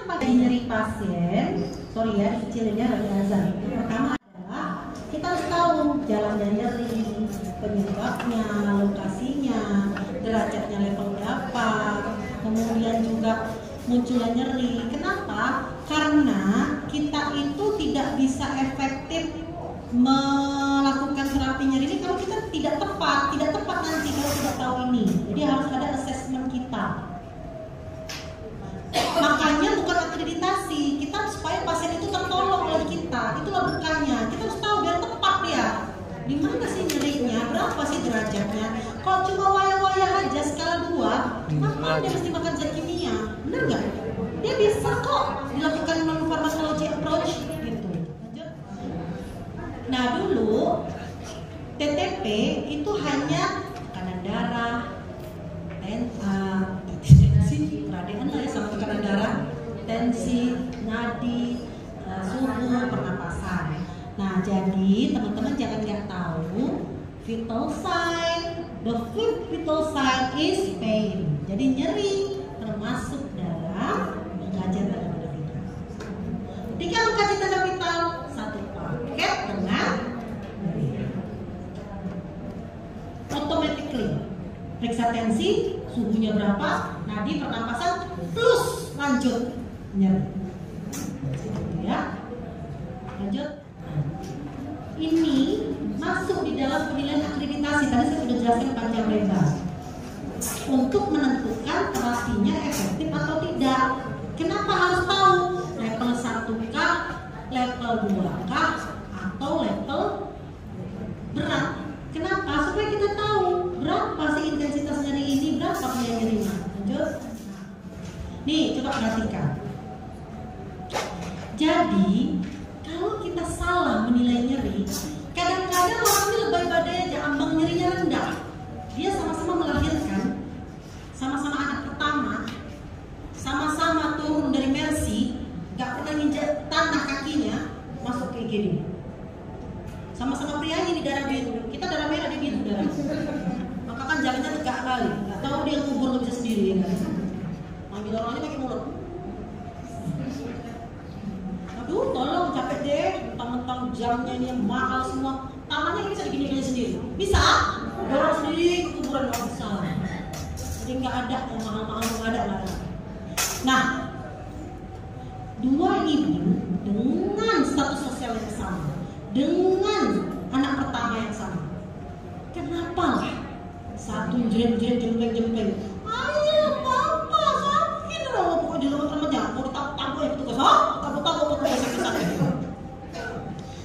kenapa nyeri pasien? Sorry ya, dikecilinnya dari azan. Yang pertama adalah kita harus tahu jalannya nyeri, penyebabnya, lokasinya, derajatnya level berapa, kemudian juga munculnya nyeri. Kenapa? Karena kita itu tidak bisa efektif melakukan terapi nyeri ini kalau kita tidak tepat nanti kalau tidak tahu ini. Jadi harus ada assessment kita. Makanya bukan akreditasi, kita supaya pasien itu tertolong oleh kita. Itulah bukannya. Kita harus tahu biar tepat ya. Di mana sih nyerinya? Berapa sih derajatnya? Kalau cuma wayah-wayah aja skala 2, apa dia mesti makan zat kimia? Benar nggak? Dia bisa kok dilakukan non-pharmacology approach gitu. Lanjut. Nah dulu TTP itu hanya tekanan darah, tensi, peradean lah ya sama tekanan darah, tensi, nadi, suhu, pernapasan. Nah jadi teman-teman jangan nggak tahu vital sign. The fifth vital sign is pain. Jadi nyeri termasuk dalam mengkaji tanda vital. Ketika mengkaji tanda vital satu paket dengan automatically periksa tensi, suhunya berapa, nadi, pernapasan, plus lanjut nyeri. Gitu ya. Lanjut. Ini masuk di dalam penilaian akreditasi. Tadi saya sudah jelaskan panjang lebar. Untuk menentukan terapinya efektif atau tidak. Kenapa harus tahu level 1kah, level 2kah, atau level berat? Kenapa? Supaya kita tahu berapa sih intensitas nyeri ini, berapa biaya nyerinya. Lanjut. Nih, coba perhatikan. Jadi, kalau kita salah menilai nyeri, kadang-kadang orang ini lebay badai aja, ambang nyerinya rendah. Dia sama-sama melahirkan, sama-sama anak pertama, sama-sama turun dari Mercy, gak pernah nginjak tanah kakinya, masuk ke IGD. Sama-sama prianya di darah biru, kita darah merah, dia biru darah. Maka kan jalannya tegak kali, gak tahu dia ngubur gak bisa sendiri ya kan? Ambil orangnya pakai mulut. Aduh, tolong capek deh, mentang-mentang jamnya ini mahal semua. Tangannya bisa digini-gini sendiri. Bisa? Dorong sendiri ke kuburan nggak bisa. Jadi nggak ada yang mahal-mahal, nggak ada lah. Nah, dua ibu dengan status sosial yang sama, dengan anak pertama yang sama. Kenapa lah? Satu jreng-jreng, jempeng-jempeng. Ayo, papa sakit loh. Pokoknya di rumah remaja, mau ditabuk ya petugas. Hah? Tabuk-tabuk petugas sakit-sakit.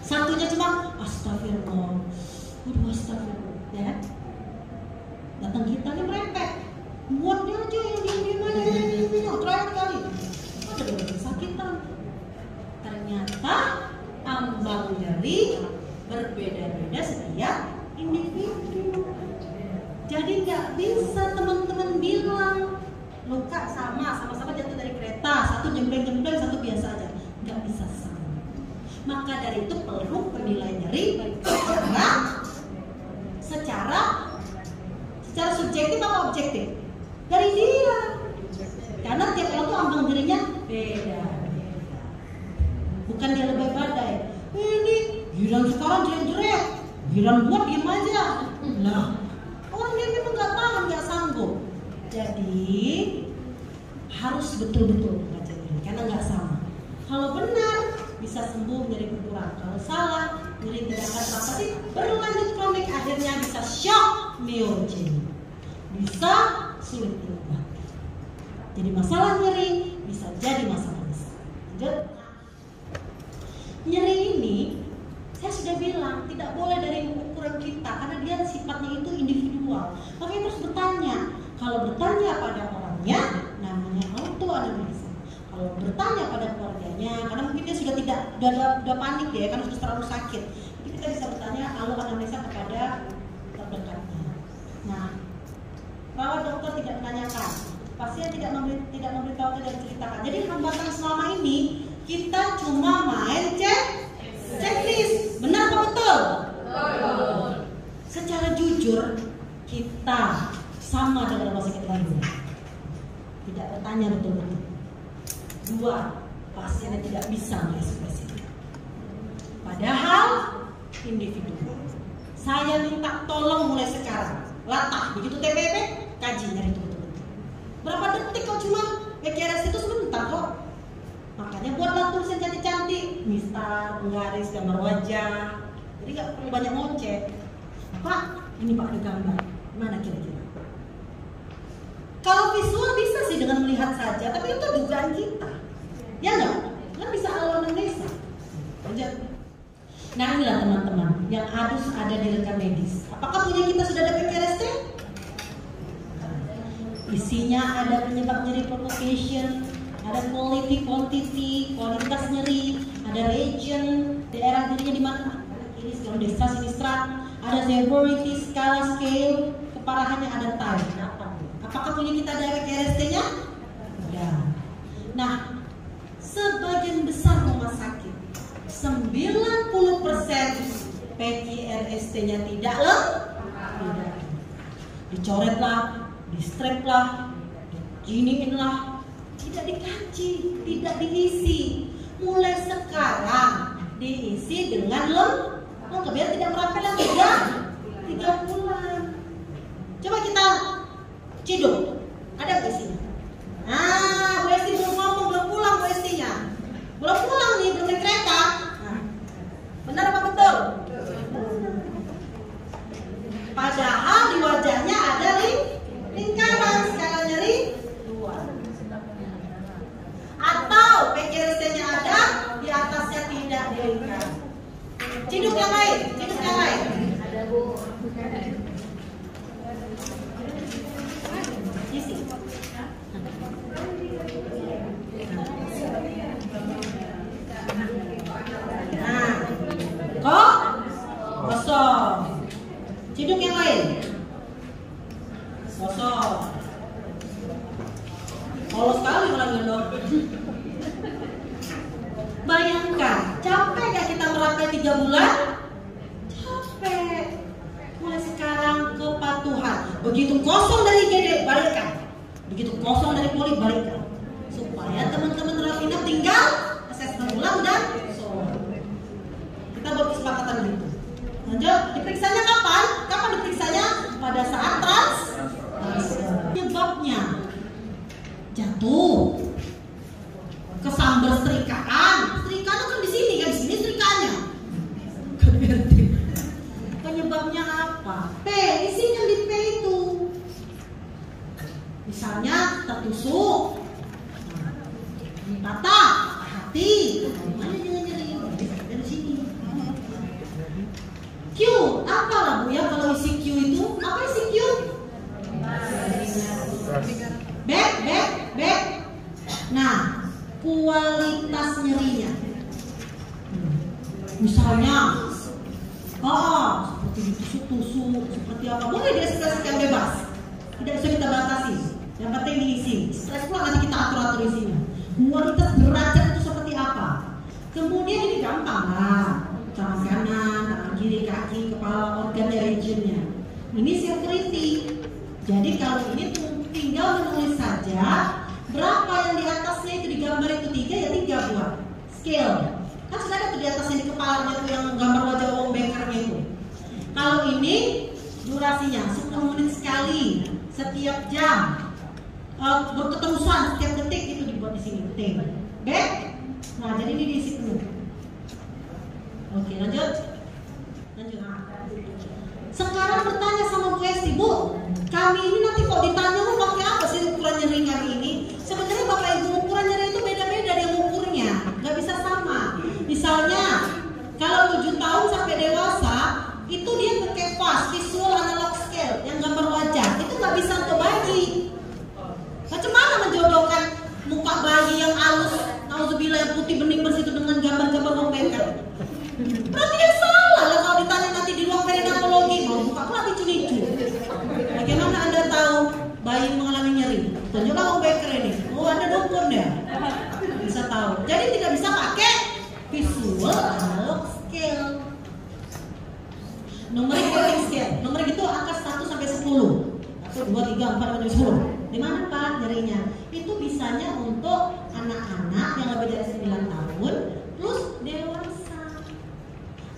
Satunya cuma astagfirullah. Aduh astagfirullah. Ya. Datang kita nih merempet. Buatnya aja yang diem-diem aja. Terakhir kali. Ada kesakitan. Ternyata ambang nyeri berbeda-beda setiap individu. Jadi nggak bisa teman-teman bilang luka sama-sama jatuh dari kereta, satu jembreng-jembreng, satu biasa aja. Nggak bisa sama. Maka dari itu perlu penilaian nyeri secara subjektif atau objektif dari dia. Karena tiap orang tuh ambang nyerinya beda. Bukan dia lebih badai. Ini giliran sekarang jeret-jeret, giliran buat diem aja. Nah, orang dia memang nggak tahan, nggak sanggup. Jadi harus betul-betul baca nyeri karena nggak sama. Kalau benar bisa sembuh nyeri berkurang. Kalau salah nyeri tidak akan teratasi, berlanjut kronik, akhirnya bisa shock myogeni, bisa sulit diobati. Jadi masalah nyeri bisa jadi masalah besar. Lanjut. Nyeri ini saya sudah bilang tidak boleh dari ukuran kita karena dia sifatnya itu individual. Makanya terus bertanya. Kalau bertanya pada orangnya namanya autoanamnesa. Kalau bertanya pada keluarganya, karena mungkin dia sudah udah panik ya, karena sudah terlalu sakit. Jadi kita bisa bertanya autoanamnesa kepada terdekatnya. Nah, kalau dokter tidak menanyakan, pasien tidak memberitahu dan ceritakan. Jadi hambatan selama ini kita cuma main checklist. Benar atau betul? Betul. Secara jujur kita sama dengan rumah sakit lainnya. Tidak bertanya betul-betul. Dua, pasien yang tidak bisa mengekspresikan. Padahal individu. Saya minta tolong mulai sekarang. Latah, begitu TPP, kaji nyari itu betul-betul. Berapa detik kok cuma PKRS itu sebentar kok. Makanya buatlah tulisan cantik-cantik, mistar, penggaris, gambar wajah. Jadi nggak perlu banyak ngoceh. Pak, ini Pak ada gambar. Mana kira-kira? Kalau visual bisa sih dengan melihat saja, tapi itu dugaan kita. Ya nggak? Kan bisa ala Indonesia. Lanjut. Nah inilah teman-teman, yang harus ada di rekam medis. Apakah punya kita sudah ada PKRST? Isinya ada penyebab nyeri provocation, ada quality, quantity, kualitas nyeri, ada region, daerah nyerinya di mana? Ini skala destra, sinistra, ada severity, skala, scale, keparahannya, ada time. Apakah punya kita ada PKRST-nya? Tidak. Nah, sebagian besar rumah sakit 90% PKRST-nya tidak tidak. Dicoret lah, di-strap lah, diginiin lah, tidak dikaji, tidak diisi. Mulai sekarang diisi dengan lengkap biar tidak merapel lagi 3 bulan. Coba kita ciduk, ada Bu Esti? Nah, Bu Esti belum ngomong, belum pulang Bu Esti-nya. Belum pulang nih, belum naik kereta. Nah, benar apa betul? Padahal di wajahnya ada lingkaran, skala nyeri 2. Atau PKRST-nya ada, di atasnya tidak di lingkaran. Ciduk yang lain, ciduk yang lain. Ada Bu. Isi. Nah, kosong. Ciduk yang lain. Kosong. Kalau sekali orangnya dong. Bayangkan, capek gak kita merapel 3 bulan? Capek. Mulai sekarang kepatuhan. Begitu kosong dari IGD, balikkan. Begitu kosong dari poli, balikkan. Supaya teman-teman Rapina tinggal asesmen ulang dan soal. Kita buat kesepakatan gitu. Lanjut, diperiksanya kapan? Kapan diperiksanya? Pada saat penyebabnya jatuh, kesambar setrikaan. Setrikaannya kan di sini, kan di sini setrikaannya. Penyebabnya apa? P, isinya di P itu. Misalnya tertusuk, patah hati, mana jangan nyeri dari sini. Q, apa lah Bu ya kalau isi Q itu? Apa isi Q? Back. Nah, kualitas nyerinya. Misalnya, seperti ditusuk-tusuk, seperti apa? Boleh diekspresikan bebas. Tidak bisa kita batasi. Yang penting diisi. Stres pula nanti kita atur-atur isinya. Kualitas derajat itu seperti apa? Kemudian ini gampang lah. Tangan kanan, tangan kiri, kaki, kepala, organ regionnya. Ini severity. Jadi kalau ini tinggal menulis saja berapa yang di atasnya itu digambar itu 3 ya 3 buat scale. Kan sudah ada tuh di atasnya di kepalanya tuh yang gambar wajah Wong Beckernya itu. Kalau ini durasinya 10 menit sekali, setiap jam, berketerusan setiap detik itu dibuat di sini. T. Back. Nah jadi ini diisi penuh. Oke lanjut. Sekarang bertanya sama Bu Esti, Bu, kami ini nanti kok ditanya mau pakai apa sih ukuran nyeri kami ini? Sebenarnya Bapak Ibu ukuran nyeri itu beda-beda dia ukurnya, nggak bisa sama. Misalnya kalau 7 tahun sampai dewasa itu dia pakai fast visual analog scale yang gambar wajah, itu nggak bisa untuk bayi. Macam mana menjodohkan muka bayi yang halus, nauzubillah yang putih bening bersih itu dengan gambar-gambar Wong Becker? Berarti dia salah lah kalau ditanya nanti di ruang perinatologi mau buka pula lucu-lucu. Bagaimana Anda tahu bayi mengalami nyeri? Tunjuklah Wong Becker ini. Oh Anda dukun ya? Bisa tahu. Jadi tidak bisa pakai visual analog scale. Numerik rating scale. Numerik itu angka 1 sampai 10. 1, 2, 3, 4, 5, 6, 10. Di mana Pak nyerinya? Itu bisanya untuk anak-anak lebih dari 9 tahun plus dewasa.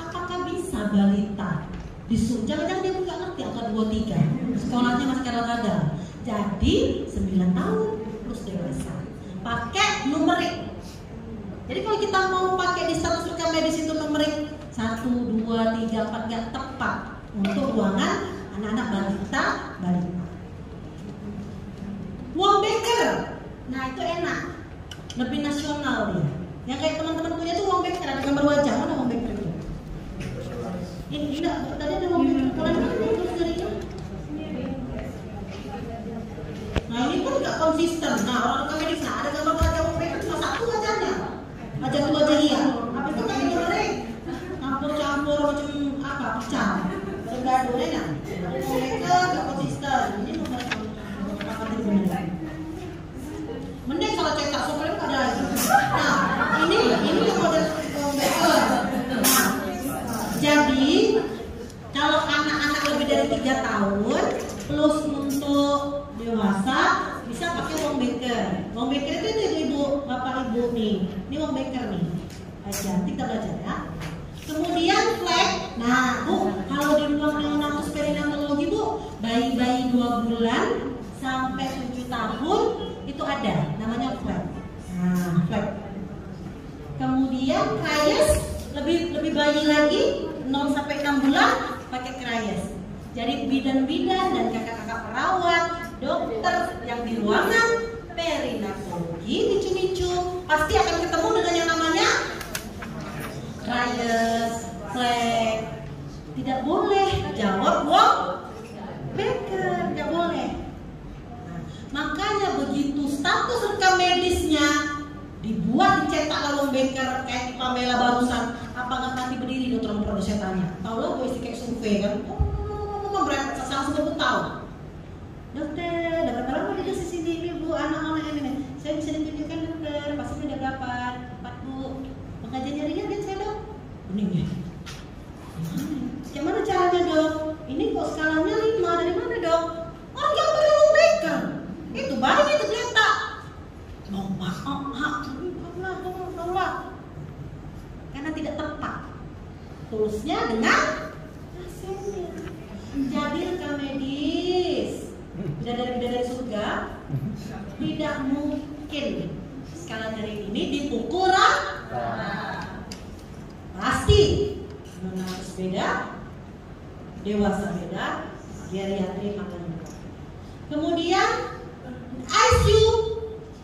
Apakah bisa balita disuruh? Jangan-jangan dia nggak ngerti angka 2, 3. Sekolahnya masih kadang-kadang. Jadi 9 tahun plus dewasa. Pakai numerik. Jadi kalau kita mau pakai di status rekam medis itu numerik 1, 2, 3, 4 nggak tepat untuk ruangan anak-anak balita. Wong Baker, nah itu enak, lebih nasional dia. Yang kayak teman-teman punya tuh Wong Baker, ada gambar wajah. Mana Wong Baker itu? Ini tidak, tadi ada Wong Baker. Mulai mana tulis darinya? Nah ini pun nggak konsisten. Nah orang rekam medis, nah ada gambar wajah Wong Baker cuma satu wajahnya. Wajah itu wajah dia. Habis itu kayak numerik, campur-campur macam apa? Pecah. Bergaduh ya. Wong Baker nggak konsisten. Ini nomor mending kalau cetak software ada lagi. Nah, ini yang model komputer. Nah, jadi kalau anak-anak lebih dari 3 tahun plus untuk dewasa bisa pakai Wong Baker. Wong Baker itu ibu, bapak ibu nih. Ini Wong Baker nih. Cantik kita belajar ya. Kemudian flag. Nah, Bu, kalau di ruang neonatus perinatologi Bu, bayi-bayi 2 bulan sampai 7 tahun itu ada namanya flag. Nah, flag. Kemudian cryes lebih bayi lagi 0 sampai 6 bulan pakai cryes. Jadi bidan-bidan dan kakak-kakak perawat, dokter yang di ruangan perinatologi nicu-nicu pasti akan ketemu dengan yang namanya cryes, flag. Tidak boleh jawab Wong Baker, tidak boleh. Makanya begitu status rekam medisnya dibuat, dicetak Wong Baker kayak Pamela barusan, apa nggak mati berdiri dokter produsen tanya. Tahu lo gue isi kayak survei kan? Berangkat langsung aku tahu. Dokter, dapat berapa di sini ini Bu, anak-anak ini? Saya bisa ditunjukkan dokter, pasti udah berapa? 4 Bu. Pengajian ringan kan saya Dok? Bening ya? Gimana caranya Dok? Ini kok skalanya 5, dari mana Dok? Orang yang beri Wong Baker. Itu bayi itu ternyata karena tidak tepat tulisnya dengan hasilnya. Jadi rekam medis dari surga tidak mungkin skala dari ini dipukul rata. Pasti neonatus beda, dewasa beda, geriatri makan. Kemudian ICU,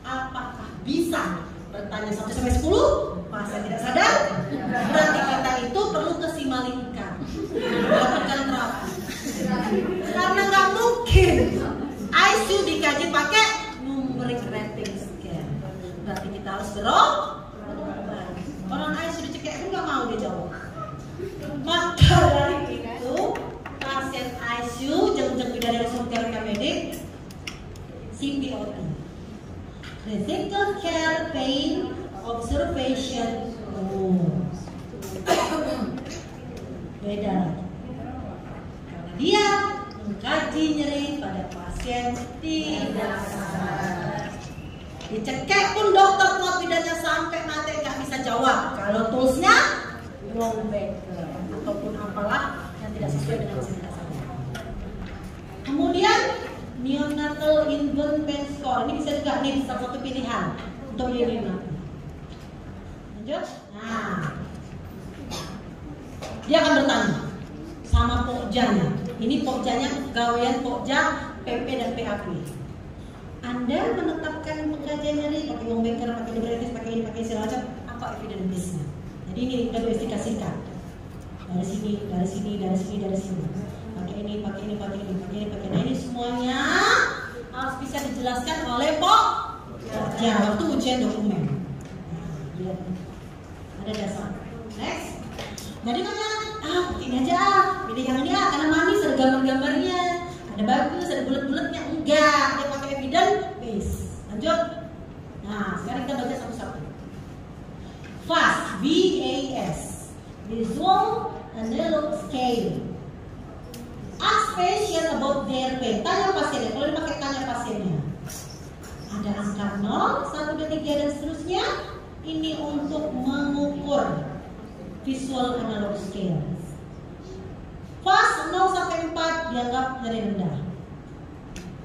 apakah bisa bertanya 1 sampai 10? Pasien tidak sadar, berarti kita itu perlu kesimalingkan, melakukan terapi. Karena nggak mungkin ICU dikaji pakai numeric rating scale. Berarti kita harus berobat. Orang ICU dicekik pun nggak mau dia jawab. Maka dari itu pasien ICU jeng-jeng dari surga rekam medik CPOT, Critical Care Pain Observation Room. Beda lagi. Karena dia mengkaji nyeri pada pasien tidak sadar. Dicekek pun dokter kuat bidannya sampai mati nggak bisa jawab. Kalau toolsnya Wong Baker ataupun apalah yang tidak sesuai dengan cerita saya. Kemudian neonatal infant pain score, ini bisa juga nih salah satu pilihan untuk ini nanti. Lanjut. Nah, dia akan bertanya sama pokjanya. Ini pokjanya gawean pokja PP dan PAP. Anda menetapkan pengkajian nyeri pakai Wong Baker, pakai libretis, pakai ini, pakai segala macam, apa evidence-nya? Jadi ini kita investigasikan dari sini, dari sini, dari sini, dari sini. Pakai ini, pakai ini, pakai ini, pakai ini, pakai ini. Ini semuanya harus bisa dijelaskan oleh pokja waktu ujian dokumen. Nah, ada dasar. Next. Jadi makanya ini aja, pilih yang ini karena manis, ada gambar-gambarnya, ada bagus, ada bulat-bulatnya. Enggak, dia pakai evidence base. Lanjut. Nah, sekarang kita baca satu-satu. VAS, VAS, Visual Analog Scale. Ask patient about their pain. Tanya pasiennya, kalau dipakai tanya pasiennya. Ada angka 0, 1, 2, 3 dan seterusnya. Ini untuk mengukur visual analog scale. Pas 0 sampai 4 dianggap nyeri rendah.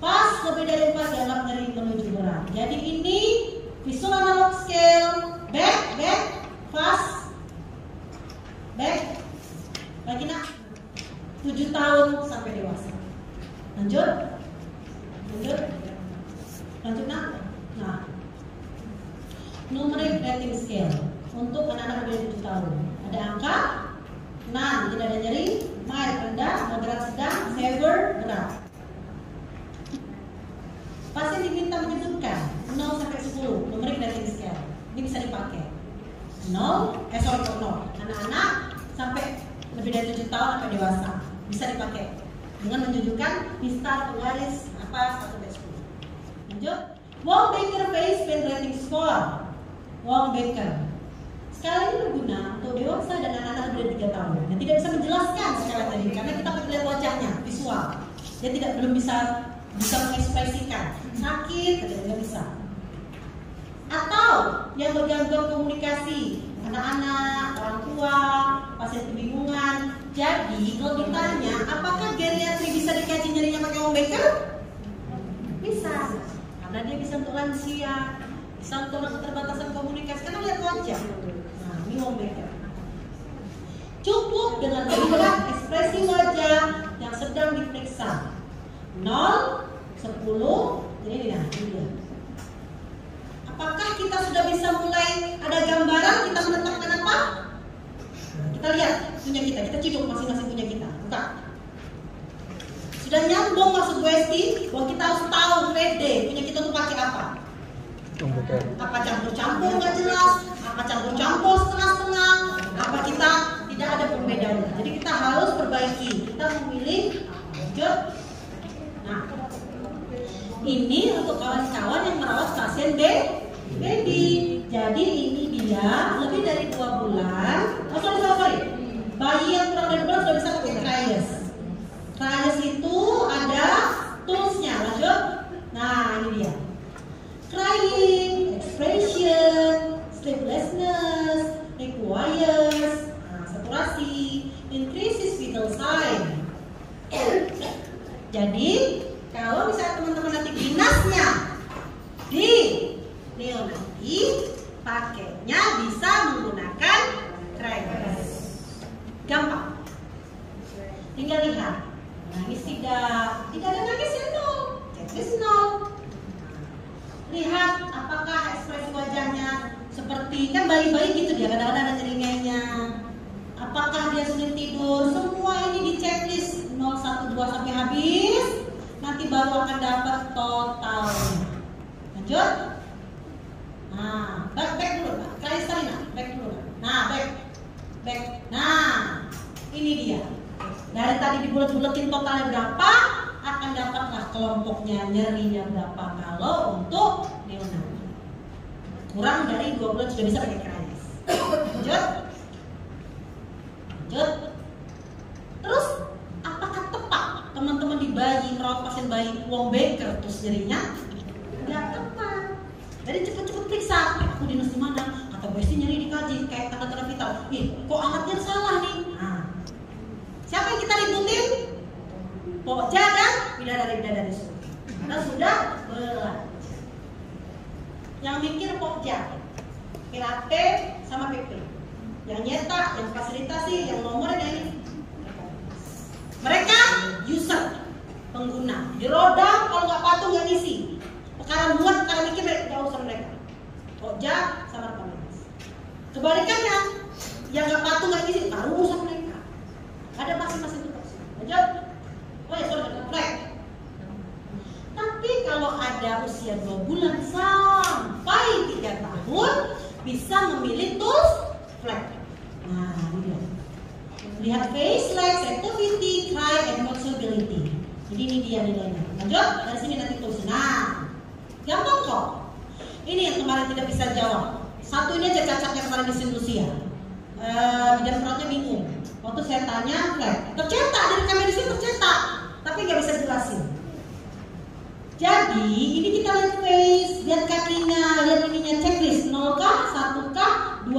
Pas lebih dari 4 dianggap nyeri menuju berat. Jadi ini visual analog scale. Back, fast, back. Lagi nak 7 tahun sampai dewasa. Lanjut nak. Nah, numeric rating scale untuk anak-anak lebih dari 7 tahun. Ada angka 6, tidak ada nyeri, mild rendah, moderat sedang, severe berat. Pasien diminta menyebutkan 0 sampai 10 numeric rating scale. Ini bisa dipakai. 0. Anak-anak sampai lebih dari 7 tahun sampai dewasa bisa dipakai dengan menunjukkan mistar penggaris apa 1 sampai 10. Lanjut. Wong-Baker Face Pain Rating Score. Wong-Baker sekali ini berguna untuk dewasa dan anak-anak lebih dari 3 tahun yang tidak bisa menjelaskan secara tadi karena kita perlu lihat wajahnya visual. Dia belum bisa mengekspresikan sakit, tidak bisa. Atau yang bergangguan komunikasi, anak-anak, orang tua, pasien kebingungan. Jadi kalau ditanya, apakah geriatri bisa dikaji nyerinya pakai Wong-Baker? Bisa, karena dia bisa untuk lansia, bisa untuk orang keterbatasan komunikasi, karena lihat wajah. Nah, ini Wong-Baker. Cukup dengan melihat ekspresi wajah yang sedang diperiksa. 0, 10, jadi ini dia. Apakah kita sudah bisa mulai ada gambaran kita menetapkan apa? Nah, kita lihat punya kita ciduk masing-masing punya kita. Buka. Sudah nyambung masuk UST, bahwa kita harus tahu grade punya kita untuk pakai apa? Apa campur-campur nggak jelas? Apa campur-campur setengah-setengah? Apa kita tidak ada perbedaan? Jadi kita harus perbaiki. Kita memilih lanjut. Nah, ini untuk kawan-kawan yang merawat pasien baby. Jadi ini dia lebih dari 2 bulan. Sorry. Bayi yang kurang dari 2 bulan sudah bisa pakai Cryos. Cryos itu ada toolsnya. Lanjut. Nah, ini dia. Crying, expression, sleeplessness, requires, saturasi, increases vital sign. Jadi kalau misalnya teman-teman nanti dinasnya di neonati, pakainya bisa menggunakan Cryos. Gampang. Tinggal lihat. Nangis tidak ada nangis ya no. Checklist no. Lihat apakah ekspresi wajahnya seperti kan bayi-bayi gitu dia kadang-kadang ada nyeringgainya. Apakah dia sulit tidur? Semua ini di checklist 0, 1, 2 sampai habis. Nanti baru akan dapat totalnya. Lanjut. Nah, back dulu. Kali sekali back dulu. Nah, back. Nah, ini dia. Dari tadi dibulet-buletin totalnya berapa, akan dapatlah kelompoknya nyerinya berapa kalau untuk neonat. Kurang dari 2 bulan sudah bisa pakai Cryos. Lanjut. Terus apakah tepat teman-teman di bayi merawat pasien bayi Wong-Baker terus nyerinya? Nggak tepat. Jadi cepet-cepet periksa. Aku dinas di mana? Kata BSD nyeri dikaji kayak tanda-tanda vital. Kok alatnya salah nih? Nah, siapa yang kita ributin? Pokja dan bidadari semua. Karena sudah belajar. Yang mikir Pokja, PAP sama PP. Yang nyetak, yang fasilitasi, yang nomornya ini. Mereka user, pengguna. Di roda kalau nggak patuh nggak ngisi. Perkara buat, perkara mikir nggak urusan mereka. Pokja sama rekomendasi. Kebalikannya, yang nggak patuh nggak ngisi, taruh urusan mereka. Ada masing-masing tugas. Lanjut. Tapi kalau ada usia 2 bulan sampai 3 tahun bisa memilih tools flag. Nah, ini dia. Lihat face, legs, activity, cry, and mobility. Jadi ini dia nilainya. Lanjut, dari sini nanti tulis. Nah, gampang kok. Ini yang kemarin tidak bisa jawab. Satu ini aja cacatnya kemarin di Lucia. Bidan perawatnya bingung. Waktu saya tanya, tercetak dari kamera di sini tercetak, tapi nggak bisa jelasin. Jadi ini kita lihat face, lihat kakinya, lihat ininya checklist 0 kah, 1 kah,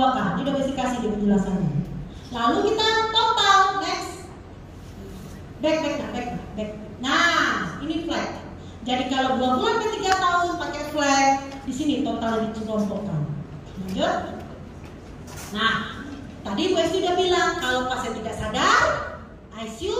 2K. Ini udah pasti kasih di penjelasannya. Lalu kita total, next. Back. Nah, ini flag. Jadi kalau 2 bulan ke 3 tahun pakai flag, di sini total dikelompokkan. Lanjut. Nah, tadi Bu Esti udah bilang kalau pasien tidak sadar, ICU